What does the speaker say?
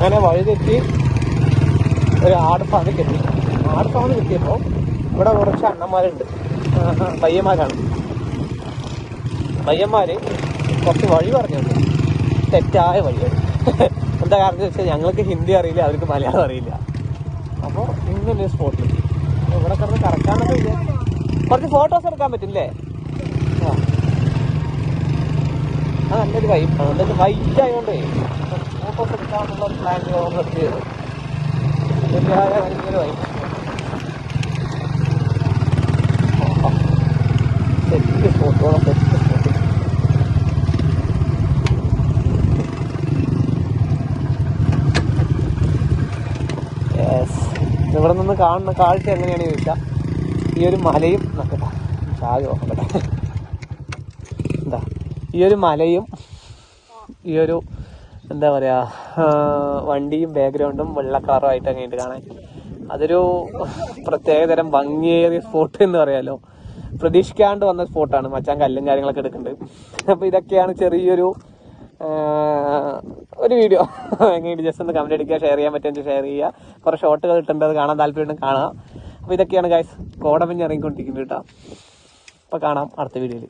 അങ്ങനെ വഴി തെറ്റി ഒരു ആടുഫാമിൽ എത്തി. ആടുഫാമിൽ എത്തിയപ്പോൾ ഇവിടെ കുറച്ച് അണ്ണന്മാരുണ്ട്, പയ്യന്മാരാണ്. പയ്യന്മാർ കുറച്ച് വഴി പറഞ്ഞുണ്ട്, തെറ്റായ വഴിയാണ്. എന്താ കാരണം എന്ന് വെച്ചാൽ ഞങ്ങൾക്ക് ഹിന്ദി അറിയില്ല, അവർക്ക് മലയാളം അറിയില്ല. അപ്പോൾ ഇങ്ങനൊരു സ്പോട്ടിൽ ഇവിടെ കിടന്ന് കറക്കാനൊക്കെ ഇല്ല. കുറച്ച് ഫോട്ടോസ് എടുക്കാൻ പറ്റില്ലേ? ആ നല്ലൊരു വൈബാണ്. നല്ലൊരു വൈറ്റ് ആയതുകൊണ്ടേ ഫോട്ടോസ് എടുക്കാനുള്ള പ്ലാൻ നിർത്തിയത്. ഭയങ്കര വൈബ്. സെറ്റ് ഫോട്ടോകളെ സെറ്റ് ഫോട്ടോ. യെസ്, ഇവിടെ നിന്ന് കാണുന്ന കാഴ്ച എങ്ങനെയാണെന്ന് ചോദിച്ചാൽ ഈ ഒരു മലയും നോക്കട്ടെ, ചാകെ നോക്കട്ടെ. എന്താ ഈ ഒരു മലയും ഈ ഒരു എന്താ പറയുക വണ്ടിയും ബാക്ക്ഗ്രൗണ്ടും വെള്ള കളറുമായിട്ട് അങ്ങനെയുണ്ട് കാണാൻ. അതൊരു പ്രത്യേകതരം ഭംഗിയേറിയ സ്പോട്ട് എന്ന് പറയാമല്ലോ. പ്രതീക്ഷിക്കാണ്ട് വന്ന സ്പോട്ടാണ്. മച്ചാൻ കല്ലും കാര്യങ്ങളൊക്കെ എടുക്കുന്നുണ്ട്. അപ്പോൾ ഇതൊക്കെയാണ് ചെറിയൊരു ഒരു വീഡിയോ. എങ്ങനെയുണ്ട് ജസ്റ്റ് ഒന്ന് കമന്റ് അടിക്കുക, ഷെയർ ചെയ്യാൻ പറ്റുമെങ്കിൽ ഷെയർ ചെയ്യുക. കുറേ ഷോർട്ടുകൾ ഇട്ടുണ്ട്, അത് കാണാൻ താല്പര്യം കാണുക. അപ്പോൾ ഇതൊക്കെയാണ് ഗൈസ്, കോടമഞ്ഞ് ഇറങ്ങിക്കൊണ്ടിരിക്കുന്നത് കേട്ടോ. അപ്പോൾ കാണാം അടുത്ത വീഡിയോയിൽ.